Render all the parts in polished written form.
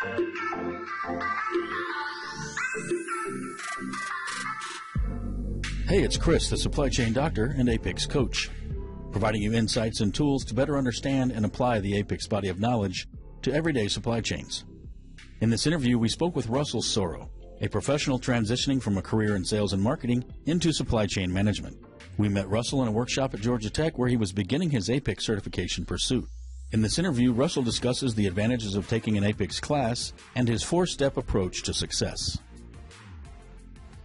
Hey, it's Chris, the supply chain doctor and APICS coach, providing you insights and tools to better understand and apply the APICS body of knowledge to everyday supply chains. In this interview, we spoke with Russell Soro, a professional transitioning from a career in sales and marketing into supply chain management. We met Russell in a workshop at Georgia Tech where he was beginning his APICS certification pursuit. In this interview, Russell discusses the advantages of taking an APICS class and his 4-step approach to success.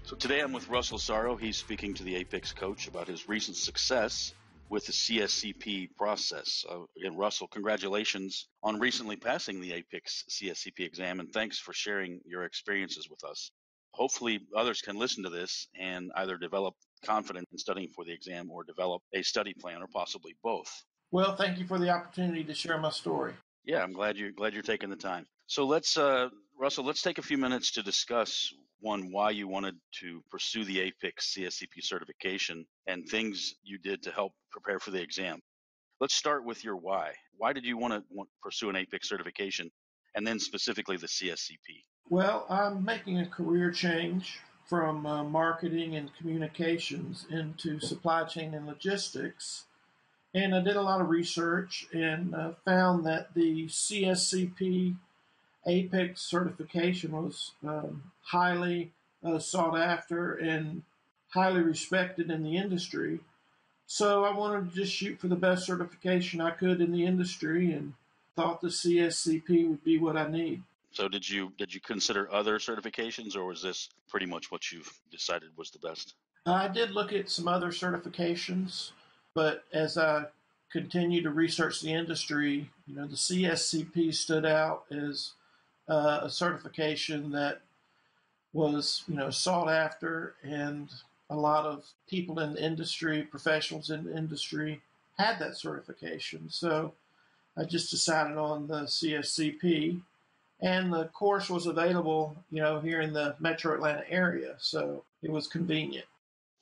So today I'm with Russell Soro. He's speaking to the APICS coach about his recent success with the CSCP process. Again, Russell, congratulations on recently passing the APICS CSCP exam, and thanks for sharing your experiences with us. Hopefully others can listen to this and either develop confidence in studying for the exam or develop a study plan, or possibly both. Well, thank you for the opportunity to share my story. Yeah, I'm glad you're taking the time. So Russell, let's take a few minutes to discuss why you wanted to pursue the APICS CSCP certification and things you did to help prepare for the exam. Let's start with your why. Why did you want to pursue an APICS certification, and then specifically the CSCP? Well, I'm making a career change from marketing and communications into supply chain and logistics. And I did a lot of research and found that the CSCP APICS certification was highly sought after and highly respected in the industry. So I wanted to just shoot for the best certification I could in the industry and thought the CSCP would be what I need. So did you consider other certifications, or was this pretty much what you've decided was the best? I did look at some other certifications, but as I continue to research the industry, the CSCP stood out as a certification that was, sought after, and a lot of people in the industry, professionals in the industry, had that certification. So I just decided on the CSCP, and the course was available, here in the Metro Atlanta area, so it was convenient.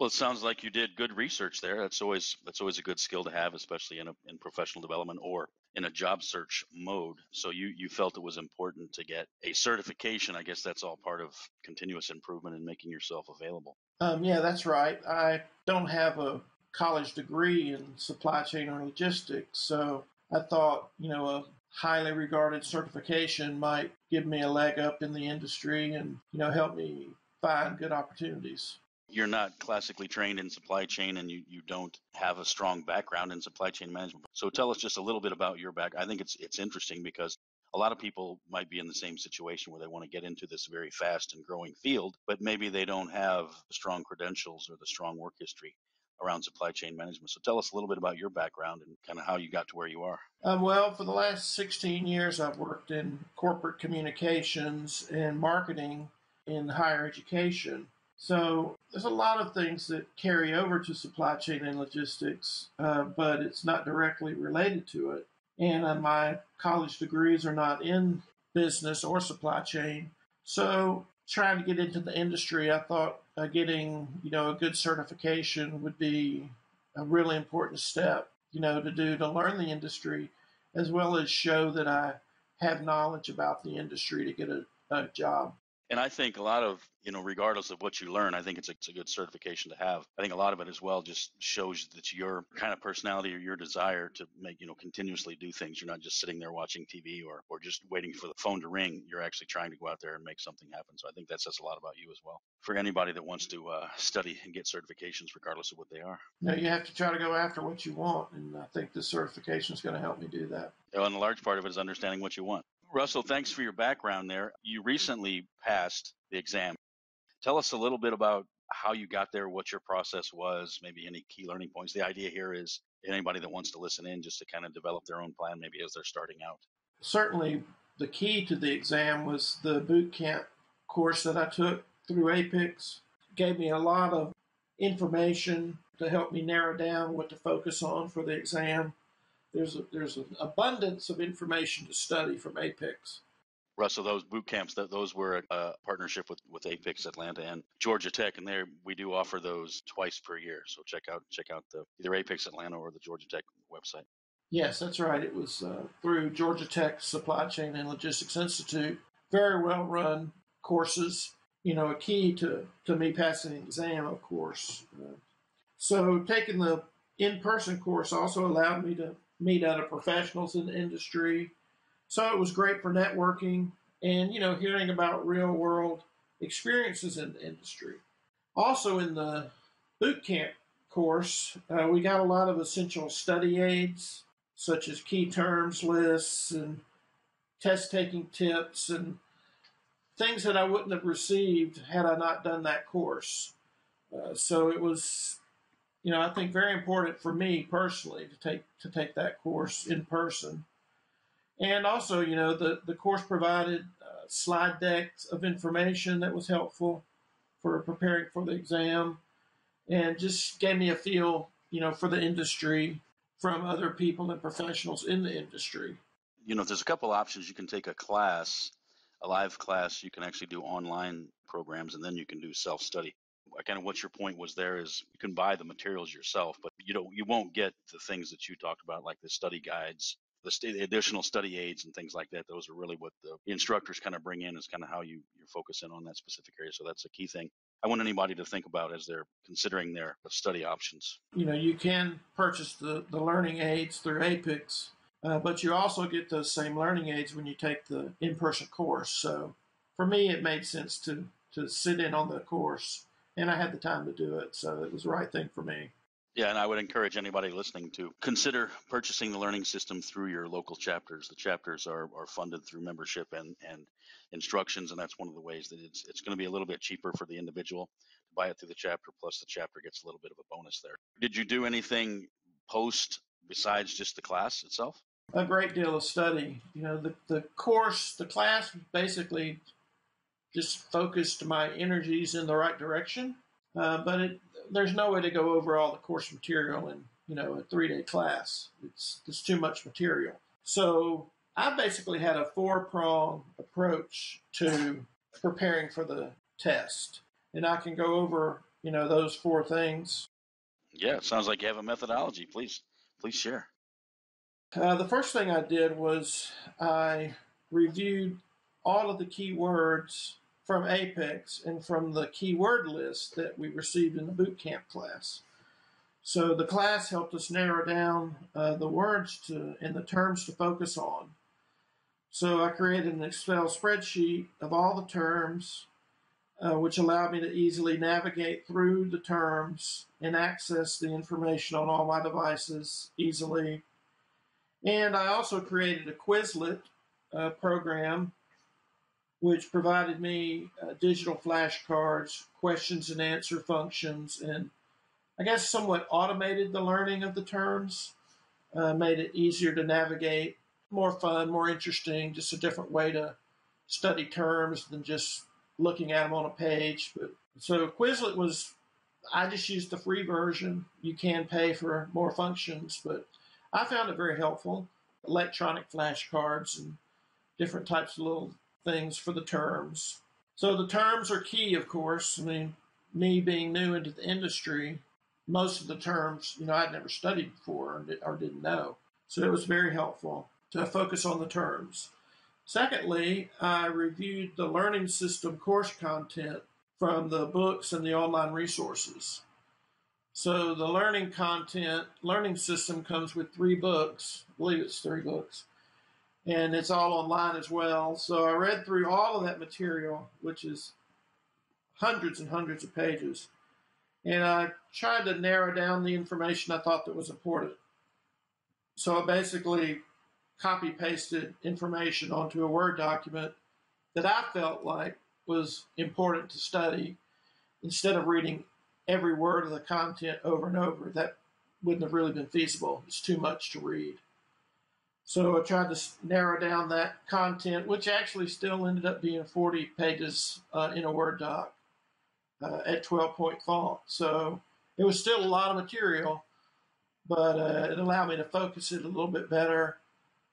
Well, it sounds like you did good research there. That's always a good skill to have, especially in professional development or in a job search mode. So you felt it was important to get a certification. I guess that's all part of continuous improvement and making yourself available. Yeah, that's right. I don't have a college degree in supply chain or logistics, so I thought, a highly regarded certification might give me a leg up in the industry and, help me find good opportunities. You're not classically trained in supply chain, and you don't have a strong background in supply chain management. So tell us just a little bit about your background. I think it's interesting because a lot of people might be in the same situation where they want to get into this very fast and growing field, but maybe they don't have the strong credentials or the strong work history around supply chain management. So tell us a little bit about your background and kind of how you got to where you are. Well, for the last 16 years, I've worked in corporate communications and marketing in higher education. So there's a lot of things that carry over to supply chain and logistics, but it's not directly related to it. And my college degrees are not in business or supply chain. So trying to get into the industry, I thought getting, a good certification would be a really important step, to learn the industry, as well as show that I have knowledge about the industry to get a job. And I think a lot of, regardless of what you learn, I think it's a good certification to have. I think a lot of it as well just shows that your kind of personality or your desire to make, continuously do things. You're not just sitting there watching TV or just waiting for the phone to ring. You're actually trying to go out there and make something happen. So I think that says a lot about you as well. For anybody that wants to study and get certifications, regardless of what they are. You have to try to go after what you want. And I think this certification is going to help me do that. And a large part of it is understanding what you want. Russell, thanks for your background there. You recently passed the exam. Tell us a little bit about how you got there, what your process was, maybe any key learning points. The idea here is anybody that wants to listen in just to kind of develop their own plan maybe as they're starting out. Certainly, the key to the exam was the boot camp course that I took through APICS. It gave me a lot of information to help me narrow down what to focus on for the exam. There's an abundance of information to study from APICS. Russell, those boot camps, those were a partnership with APICS Atlanta and Georgia Tech, and we do offer those twice per year. So check out the either APICS Atlanta or the Georgia Tech website. Yes, that's right. It was through Georgia Tech Supply Chain and Logistics Institute. very well run courses, a key to me passing the exam, of course. So taking the in-person course also allowed me to meet other professionals in the industry. So it was great for networking and, hearing about real world experiences in the industry. Also in the boot camp course, we got a lot of essential study aids, such as key terms lists and test taking tips and things that I wouldn't have received had I not done that course. So it was, I think very important for me personally to take that course in person. And also, the course provided slide decks of information that was helpful for preparing for the exam, and just gave me a feel, for the industry from other people and professionals in the industry. There's a couple options. You can take a class, a live class. You can actually do online programs, and then you can do self-study. Kind of what your point was there is you can buy the materials yourself, but you won't get the things that you talked about, like the study guides, the additional study aids and things like that. Those are really what the instructors kind of bring in, is kind of how you focus in on that specific area. So that's a key thing I want anybody to think about as they're considering their study options. You can purchase the learning aids through APICS, but you also get those same learning aids when you take the in-person course. So for me, it made sense to sit in on the course, and I had the time to do it, so it was the right thing for me. Yeah, and I would encourage anybody listening to consider purchasing the learning system through your local chapters. The chapters are funded through membership and instructions, and that's one of the ways that it's going to be a little bit cheaper for the individual to buy it through the chapter, plus the chapter gets a little bit of a bonus there. Did you do anything post besides just the class itself? A great deal of study. The course, the class basically just focused my energies in the right direction, but there's no way to go over all the course material in a 3-day class. It's too much material. So I basically had a 4-prong approach to preparing for the test, and I can go over those 4 things. Yeah, it sounds like you have a methodology. Please share. The first thing I did was I reviewed all of the keywords from APICS and from the keyword list that we received in the boot camp class. So the class helped us narrow down the words and the terms to focus on. So I created an Excel spreadsheet of all the terms, which allowed me to easily navigate through the terms and access the information on all my devices easily. And I also created a Quizlet program, which provided me digital flashcards, questions and answer functions, and I guess somewhat automated the learning of the terms, made it easier to navigate, more fun, more interesting, just a different way to study terms than just looking at them on a page. So Quizlet I just used the free version. You can pay for more functions, but I found it very helpful. Electronic flashcards and different types of little things for the terms. So the terms are key, of course. I mean, me being new into the industry, most of the terms, I'd never studied before or didn't know. So it was very helpful to focus on the terms. Secondly, I reviewed the learning system course content from the books and the online resources. So the learning system comes with 3 books. I believe it's 3 books. And it's all online as well. So I read through all of that material, which is hundreds and hundreds of pages. And I tried to narrow down the information I thought that was important. So I basically copy-pasted information onto a Word document that I felt like was important to study instead of reading every word of the content over and over. That wouldn't have really been feasible. It's too much to read. So I tried to narrow down that content, which actually still ended up being 40 pages in a Word doc at 12-point font. So it was still a lot of material, but it allowed me to focus it a little bit better.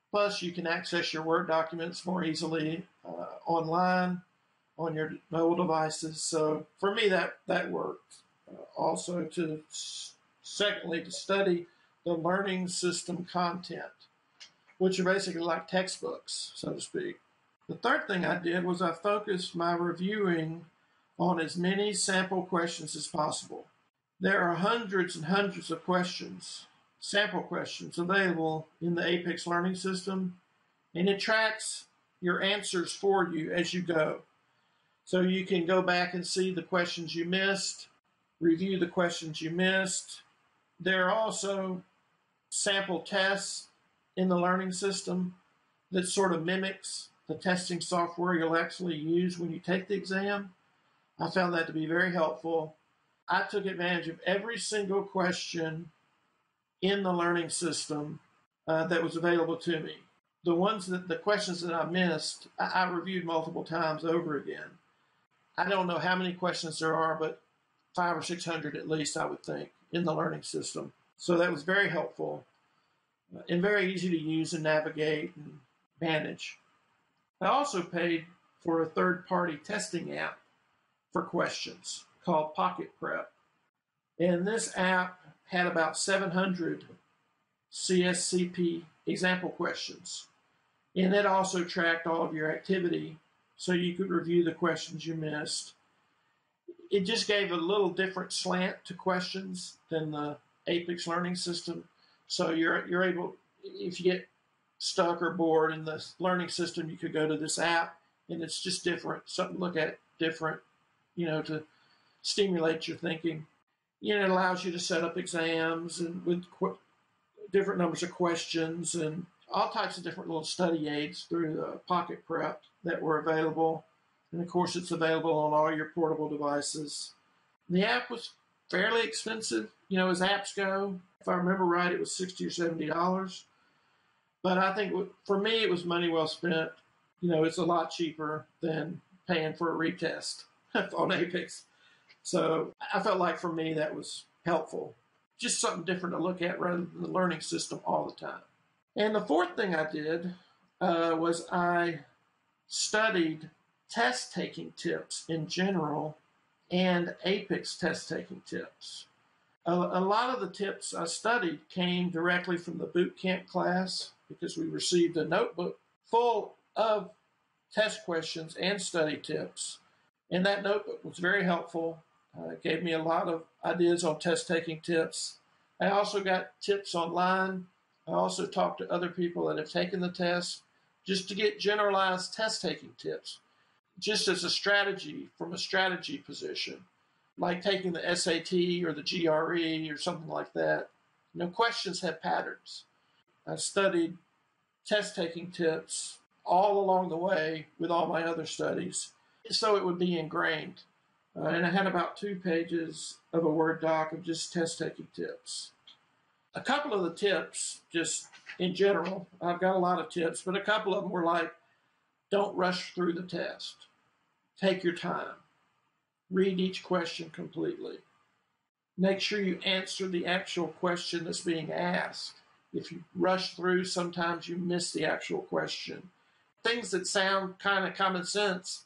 Plus, you can access your Word documents more easily online on your mobile devices. So for me, that worked. Also, secondly, to study the learning system content, which are basically like textbooks, so to speak. The third thing I did was I focused my reviewing on as many sample questions as possible. There are hundreds and hundreds of questions, sample questions, available in the APICS Learning System, and it tracks your answers for you as you go. So you can go back and see the questions you missed, review the questions you missed. There are also sample tests in the learning system that sort of mimics the testing software you'll actually use when you take the exam. I found that to be very helpful. I took advantage of every single question in the learning system that was available to me. The questions that I missed, I reviewed multiple times over again. I don't know how many questions there are, but 500 or 600 at least, I would think, in the learning system. So that was very helpful and very easy to use and navigate and manage. I also paid for a third-party testing app for questions called Pocket Prep. And this app had about 700 CSCP example questions. And it also tracked all of your activity so you could review the questions you missed. It just gave a little different slant to questions than the APICS Learning System. So you're able, if you get stuck or bored in the learning system, you could go to this app, and it's just different, something to look at different, to stimulate your thinking. It allows you to set up exams and with different numbers of questions and all types of different little study aids through Pocket Prep that were available. And of course, it's available on all your portable devices. The app was fairly expensive, as apps go. If I remember right, it was $60 or $70. But I think for me, it was money well spent. It's a lot cheaper than paying for a retest on APICS. So I felt like for me, that was helpful. Just something different to look at rather than the learning system all the time. And the fourth thing I did was I studied test-taking tips in general and APICS test-taking tips. A lot of the tips I studied came directly from the boot camp class because we received a notebook full of test questions and study tips. And that notebook was very helpful. It gave me a lot of ideas on test-taking tips. I also got tips online. I also talked to other people that have taken the test just to get generalized test-taking tips, just as a strategy from a strategy position, like taking the SAT or the GRE or something like that. Questions have patterns. I studied test-taking tips all along the way with all my other studies, so it would be ingrained. And I had about 2 pages of a Word doc of just test-taking tips. A couple of the tips, just in general, I've got a lot of tips, but a couple of them were like, don't rush through the test. Take your time. Read each question completely. Make sure you answer the actual question that's being asked. If you rush through, sometimes you miss the actual question. Things that sound kind of common sense,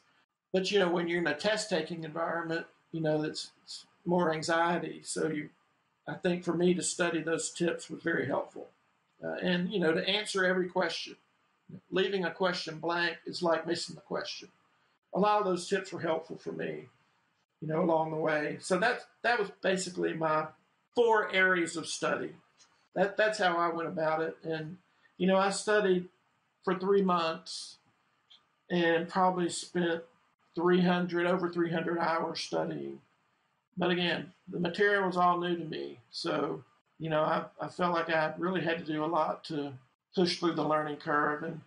but when you're in a test-taking environment, it's more anxiety. So I think for me to study those tips was very helpful. And to answer every question. Leaving a question blank is like missing the question. A lot of those tips were helpful for me, along the way. So that was basically my 4 areas of study. That's how I went about it. And, I studied for 3 months and probably spent over 300 hours studying. But again, the material was all new to me. So, I felt like I really had to do a lot to push through the learning curve. And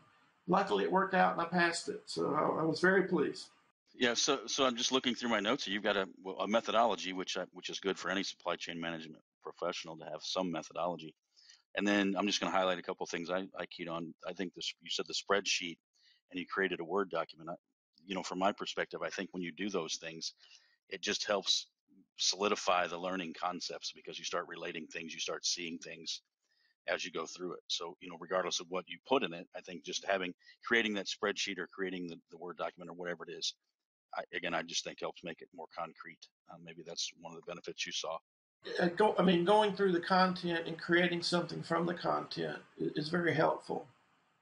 luckily it worked out and I passed it. So I was very pleased. Yeah, so I'm just looking through my notes. You've got a methodology, which is good for any supply chain management professional to have some methodology. And then I'm just going to highlight a couple of things I keyed on. I think you said the spreadsheet, and you created a Word document. From my perspective, I think when you do those things, it just helps solidify the learning concepts because you start relating things, you start seeing things as you go through it. So, regardless of what you put in it, I think just creating that spreadsheet or creating the Word document or whatever it is, I just think helps make it more concrete. Maybe that's one of the benefits you saw. Going through the content and creating something from the content is very helpful.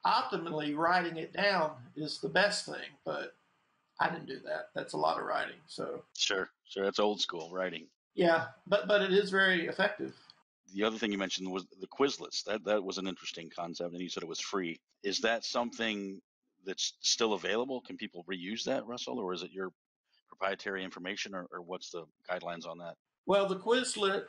optimally, writing it down is the best thing, but I didn't do that. That's a lot of writing. So Sure. That's old school writing. yeah, but it is very effective. The other thing you mentioned was the Quizlets. That was an interesting concept, and you said it was free. Is that something that's still available? Can people reuse that, Russell, or is it your proprietary information, or what's the guidelines on that? Well, the Quizlet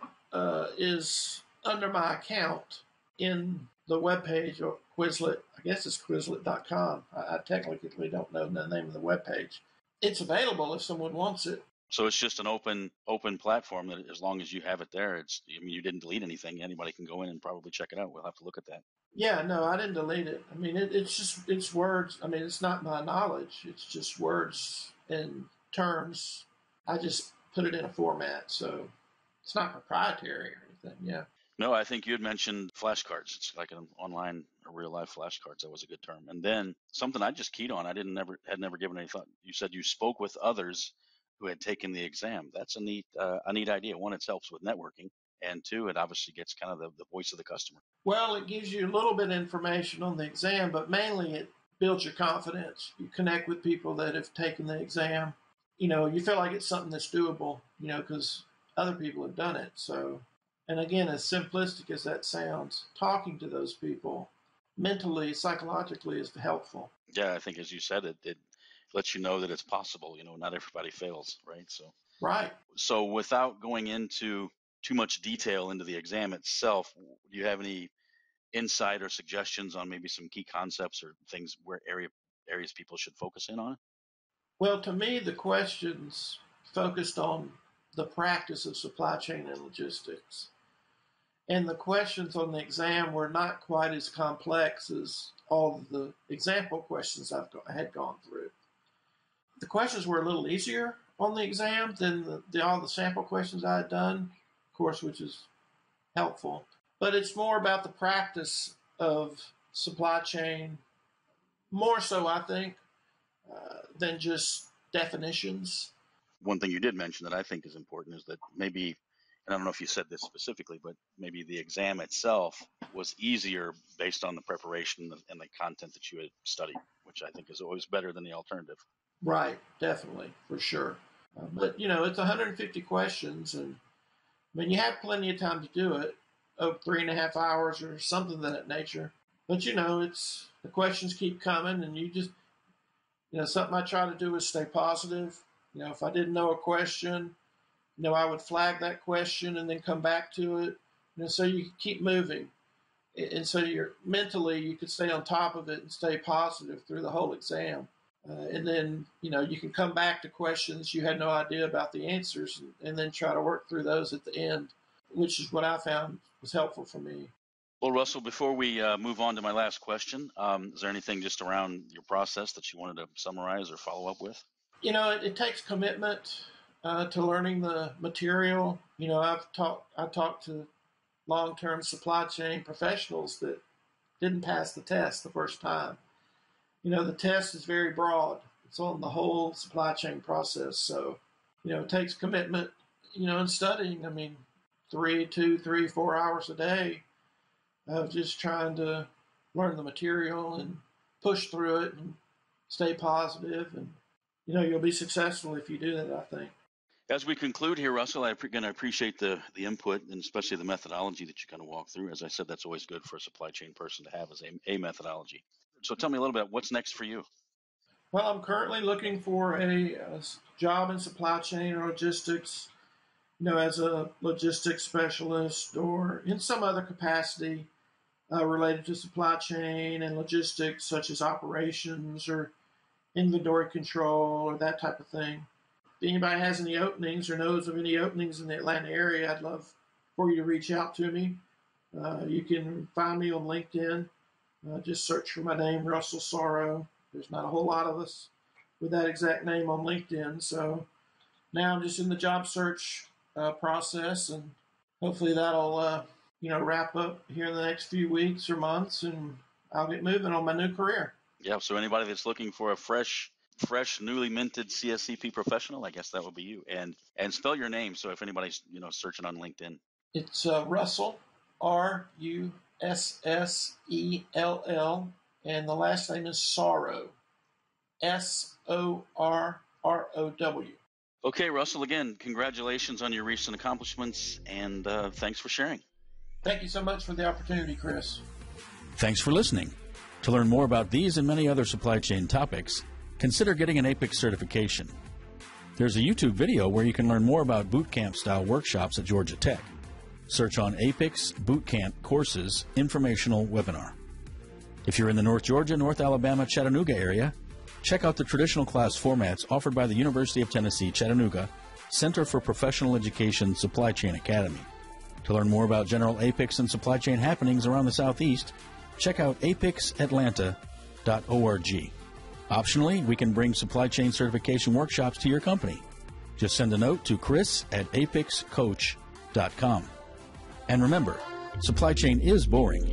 is under my account in the webpage or Quizlet. I guess it's Quizlet.com. I technically don't know the name of the webpage. It's available if someone wants it. So it's just an open platform that as long as you have it there, you didn't delete anything. Anybody can go in and probably check it out. We'll have to look at that. Yeah, no, I didn't delete it. I mean, it's words. I mean, it's not my knowledge. It's just words and terms. I just put it in a format, so it's not proprietary or anything. Yeah. No, I think you had mentioned flashcards. It's like an online or real life flashcards. That was a good term. And then something I just keyed on. I had never given any thought. You said you spoke with others who had taken the exam. That's a neat idea. One, it helps with networking, and two, it obviously gets kind of the voice of the customer. Well, it gives you a little bit of information on the exam, but mainly it builds your confidence. You connect with people that have taken the exam. You feel like it's something that's doable, because other people have done it. So, and again, as simplistic as that sounds, talking to those people mentally, psychologically is helpful. Yeah, I think as you said, it lets you know that it's possible. Not everybody fails, right? Right. So without going into too much detail into the exam itself, do you have any insight or suggestions on maybe some key concepts or things where areas people should focus in on? Well, to me, the questions focused on the practice of supply chain and logistics. And the questions on the exam were not quite as complex as all of the example questions I had gone through. The questions were a little easier on the exam than all the sample questions I had done, of course, which is helpful. But it's more about the practice of supply chain, more so, I think, than just definitions. One thing you did mention that I think is important is that maybe, and I don't know if you said this specifically, but maybe the exam itself was easier based on the preparation and the content that you had studied, which I think is always better than the alternative. Right, definitely, for sure. But, it's 150 questions, and I mean, you have plenty of time to do it, 3.5 hours or something of that nature. But, it's the questions keep coming, and you just, something I try to do is stay positive. If I didn't know a question, I would flag that question and then come back to it, so you keep moving. And so you could stay on top of it and stay positive through the whole exam. And then, you can come back to questions you had no idea about the answers and then try to work through those at the end, which is what I found was helpful for me. Well, Russell, before we move on to my last question, is there anything just around your process that you wanted to summarize or follow up with? It takes commitment to learning the material. I talked to long-term supply chain professionals that didn't pass the test the first time. The test is very broad. It's on the whole supply chain process. So, it takes commitment, in studying. I mean, 3, 4 hours a day of just trying to learn the material and push through it and stay positive. And, you'll be successful if you do that, I think. As we conclude here, Russell, I'm going to appreciate the input and especially the methodology that you kind of walk through. As I said, that's always good for a supply chain person to have as a methodology. So tell me a little bit, what's next for you? Well, I'm currently looking for a job in supply chain or logistics, as a logistics specialist or in some other capacity related to supply chain and logistics, such as operations or inventory control or that type of thing. If anybody has any openings or knows of any openings in the Atlanta area, I'd love for you to reach out to me. You can find me on LinkedIn. Just search for my name, Russell Sorrow. There's not a whole lot of us with that exact name on LinkedIn. So now I'm just in the job search process, and hopefully that'll wrap up here in the next few weeks or months, and I'll get moving on my new career. Yeah, so anybody that's looking for a fresh, newly minted CSCP professional, I guess that would be you. And spell your name, so if anybody's searching on LinkedIn. It's Russell, Russell, and the last name is Sorrow, Sorrow. Okay, Russell, again, congratulations on your recent accomplishments, and thanks for sharing. Thank you so much for the opportunity, Chris. Thanks for listening. To learn more about these and many other supply chain topics, consider getting an APICS certification. There's a YouTube video where you can learn more about bootcamp-style workshops at Georgia Tech. Search on APICS Bootcamp Courses Informational Webinar. If you're in the North Georgia, North Alabama, Chattanooga area, check out the traditional class formats offered by the University of Tennessee, Chattanooga Center for Professional Education Supply Chain Academy. To learn more about general APICS and supply chain happenings around the Southeast, check out apicsatlanta.org. Optionally, we can bring supply chain certification workshops to your company. Just send a note to chris@apicscoach.com. And remember, supply chain is boring,